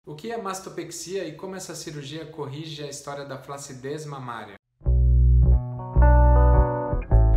O que é mastopexia e como essa cirurgia corrige a história da flacidez mamária?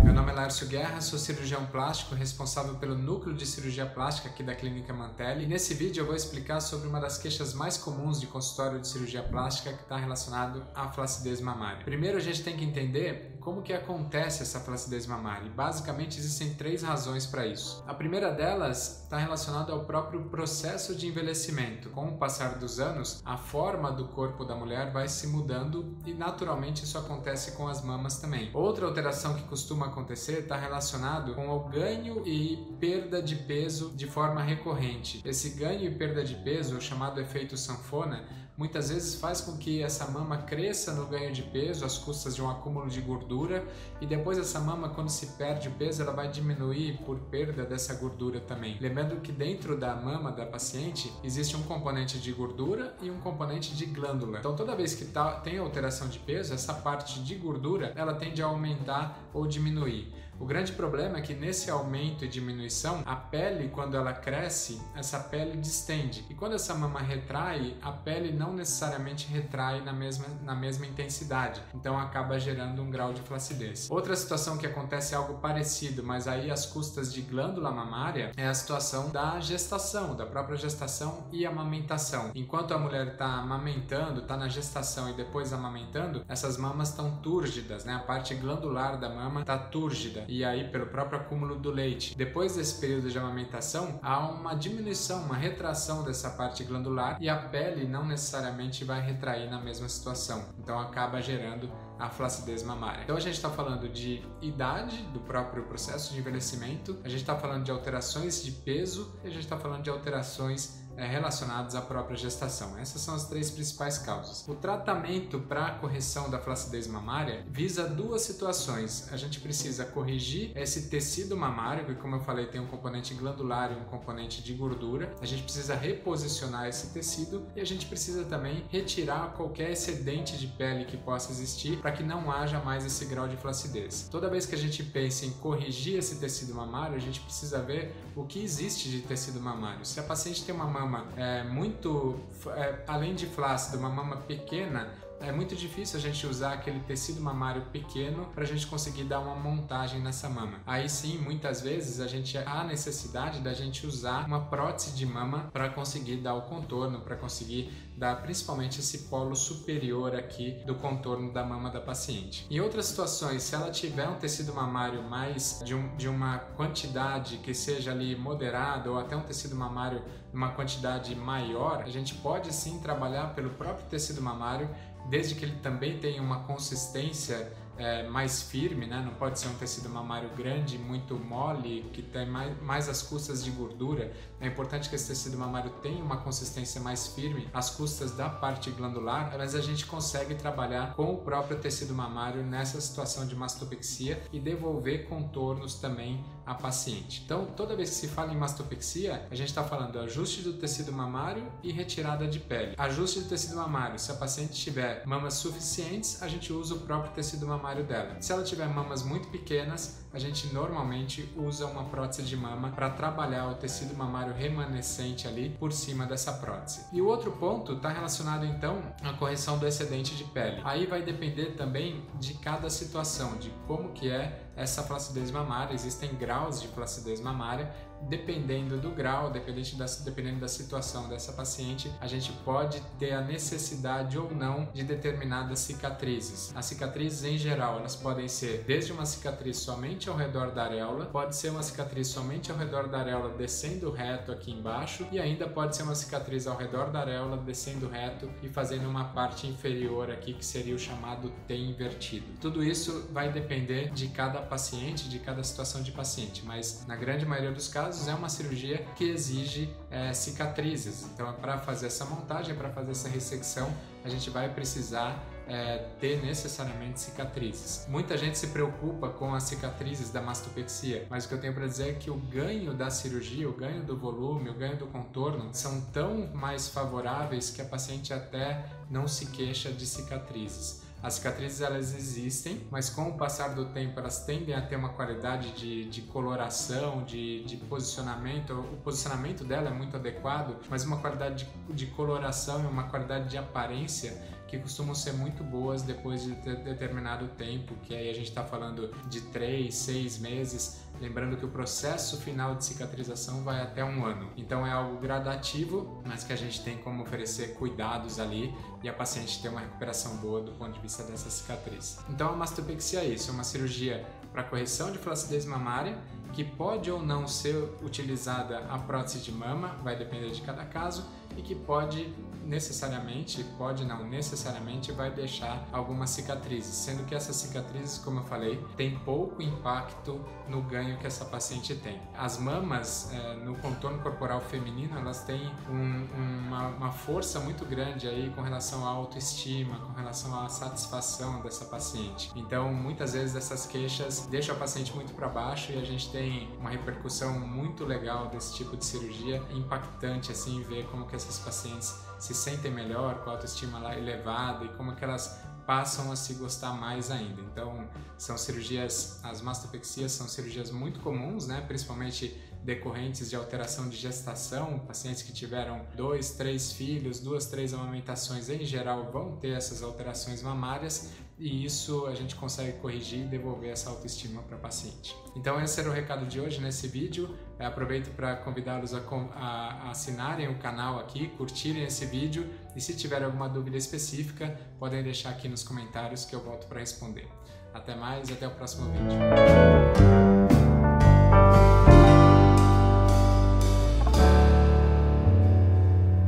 Meu nome é Lárcio Guerra, sou cirurgião plástico responsável pelo núcleo de cirurgia plástica aqui da Clínica Mantelli. E nesse vídeo eu vou explicar sobre uma das queixas mais comuns de consultório de cirurgia plástica que está relacionado à flacidez mamária. Primeiro a gente tem que entender como que acontece essa flacidez mamária. E basicamente existem três razões para isso. A primeira delas está relacionada ao próprio processo de envelhecimento. Com o passar dos anos, a forma do corpo da mulher vai se mudando e naturalmente isso acontece com as mamas também. Outra alteração que costuma acontecer está relacionado com o ganho e perda de peso de forma recorrente. Esse ganho e perda de peso, o chamado efeito sanfona, muitas vezes faz com que essa mama cresça no ganho de peso às custas de um acúmulo de gordura e depois essa mama, quando se perde o peso, ela vai diminuir por perda dessa gordura também. Lembrando que dentro da mama da paciente existe um componente de gordura e um componente de glândula. Então toda vez que tem alteração de peso, essa parte de gordura ela tende a aumentar ou diminuir. O grande problema é que nesse aumento e diminuição, a pele, quando ela cresce, essa pele distende. E quando essa mama retrai, a pele não necessariamente retrai na mesma intensidade. Então acaba gerando um grau de flacidez. Outra situação que acontece é algo parecido, mas aí às custas de glândula mamária, é a situação da gestação, da própria gestação e amamentação. Enquanto a mulher está amamentando, está na gestação e depois amamentando, essas mamas estão túrgidas, né? A parte glandular da mama está túrgida. E aí pelo próprio acúmulo do leite. Depois desse período de amamentação, há uma diminuição, uma retração dessa parte glandular e a pele não necessariamente vai retrair na mesma situação. Então acaba gerando a flacidez mamária. Então a gente está falando de idade, do próprio processo de envelhecimento, a gente está falando de alterações de peso e a gente está falando de alterações relacionadas à própria gestação. Essas são as três principais causas. O tratamento para a correção da flacidez mamária visa duas situações. A gente precisa corrigir esse tecido mamário, que como eu falei tem um componente glandular e um componente de gordura. A gente precisa reposicionar esse tecido e a gente precisa também retirar qualquer excedente de pele que possa existir para que não haja mais esse grau de flacidez. Toda vez que a gente pensa em corrigir esse tecido mamário, a gente precisa ver o que existe de tecido mamário. Se a paciente tem uma mama além de flácida, uma mama pequena, é muito difícil a gente usar aquele tecido mamário pequeno para a gente conseguir dar uma montagem nessa mama. Aí sim, muitas vezes há necessidade da gente usar uma prótese de mama para conseguir dar o contorno, para conseguir dar principalmente esse polo superior aqui do contorno da mama da paciente. Em outras situações, se ela tiver um tecido mamário mais de uma quantidade que seja ali moderada ou até um tecido mamário uma quantidade maior, a gente pode sim trabalhar pelo próprio tecido mamário, desde que ele também tenha uma consistência mais firme, né? Não pode ser um tecido mamário grande, muito mole, que tem mais as custas de gordura. É importante que esse tecido mamário tenha uma consistência mais firme às custas da parte glandular, mas a gente consegue trabalhar com o próprio tecido mamário nessa situação de mastopexia e devolver contornos também à paciente. Então, toda vez que se fala em mastopexia, a gente está falando do ajuste do tecido mamário e retirada de pele. Ajuste do tecido mamário, se a paciente tiver mamas suficientes, a gente usa o próprio tecido mamário dela. Se ela tiver mamas muito pequenas, a gente normalmente usa uma prótese de mama para trabalhar o tecido mamário remanescente ali por cima dessa prótese. E o outro ponto está relacionado então à correção do excedente de pele. Aí vai depender também de cada situação, de como que é essa flacidez mamária. Existem graus de flacidez mamária. Dependendo do grau, dependendo da situação dessa paciente, a gente pode ter a necessidade ou não de determinadas cicatrizes. As cicatrizes em geral, elas podem ser desde uma cicatriz somente ao redor da areola, pode ser uma cicatriz somente ao redor da areola descendo reto aqui embaixo e ainda pode ser uma cicatriz ao redor da areola descendo reto e fazendo uma parte inferior aqui que seria o chamado T invertido. Tudo isso vai depender de cada paciente, de cada situação de paciente, mas na grande maioria dos casos é uma cirurgia que exige cicatrizes. Então, para fazer essa montagem, para fazer essa ressecção, a gente vai precisar ter necessariamente cicatrizes. Muita gente se preocupa com as cicatrizes da mastopexia, mas o que eu tenho para dizer é que o ganho da cirurgia, o ganho do volume, o ganho do contorno são tão mais favoráveis que a paciente até não se queixa de cicatrizes. As cicatrizes elas existem, mas com o passar do tempo elas tendem a ter uma qualidade de coloração, de posicionamento. O posicionamento dela é muito adequado, mas uma qualidade de coloração e uma qualidade de aparência que costumam ser muito boas depois de determinado tempo, que aí a gente está falando de 3, 6 meses, lembrando que o processo final de cicatrização vai até 1 ano. Então é algo gradativo, mas que a gente tem como oferecer cuidados ali e a paciente ter uma recuperação boa do ponto de vista dessa cicatriz. Então a mastopexia é isso, é uma cirurgia para correção de flacidez mamária, que pode ou não ser utilizada a prótese de mama, vai depender de cada caso, e que pode não necessariamente vai deixar algumas cicatrizes, sendo que essas cicatrizes, como eu falei, têm pouco impacto no ganho que essa paciente tem. As mamas no contorno corporal feminino, elas têm uma força muito grande aí com relação à autoestima, com relação à satisfação dessa paciente. Então, muitas vezes essas queixas deixam a paciente muito para baixo e a gente tem uma repercussão muito legal desse tipo de cirurgia, impactante assim, ver como que essas pacientes se sentem melhor, com a autoestima lá elevada e como que elas passam a se gostar mais ainda. Então, são cirurgias, as mastopexias são cirurgias muito comuns, né? Principalmente decorrentes de alteração de gestação, pacientes que tiveram 2, 3 filhos, 2, 3 amamentações, em geral vão ter essas alterações mamárias e isso a gente consegue corrigir e devolver essa autoestima para a paciente. Então esse era o recado de hoje nesse vídeo. Aproveito para convidá-los a assinarem o canal aqui, curtirem esse vídeo e se tiver alguma dúvida específica, podem deixar aqui nos comentários que eu volto para responder. Até mais e até o próximo vídeo.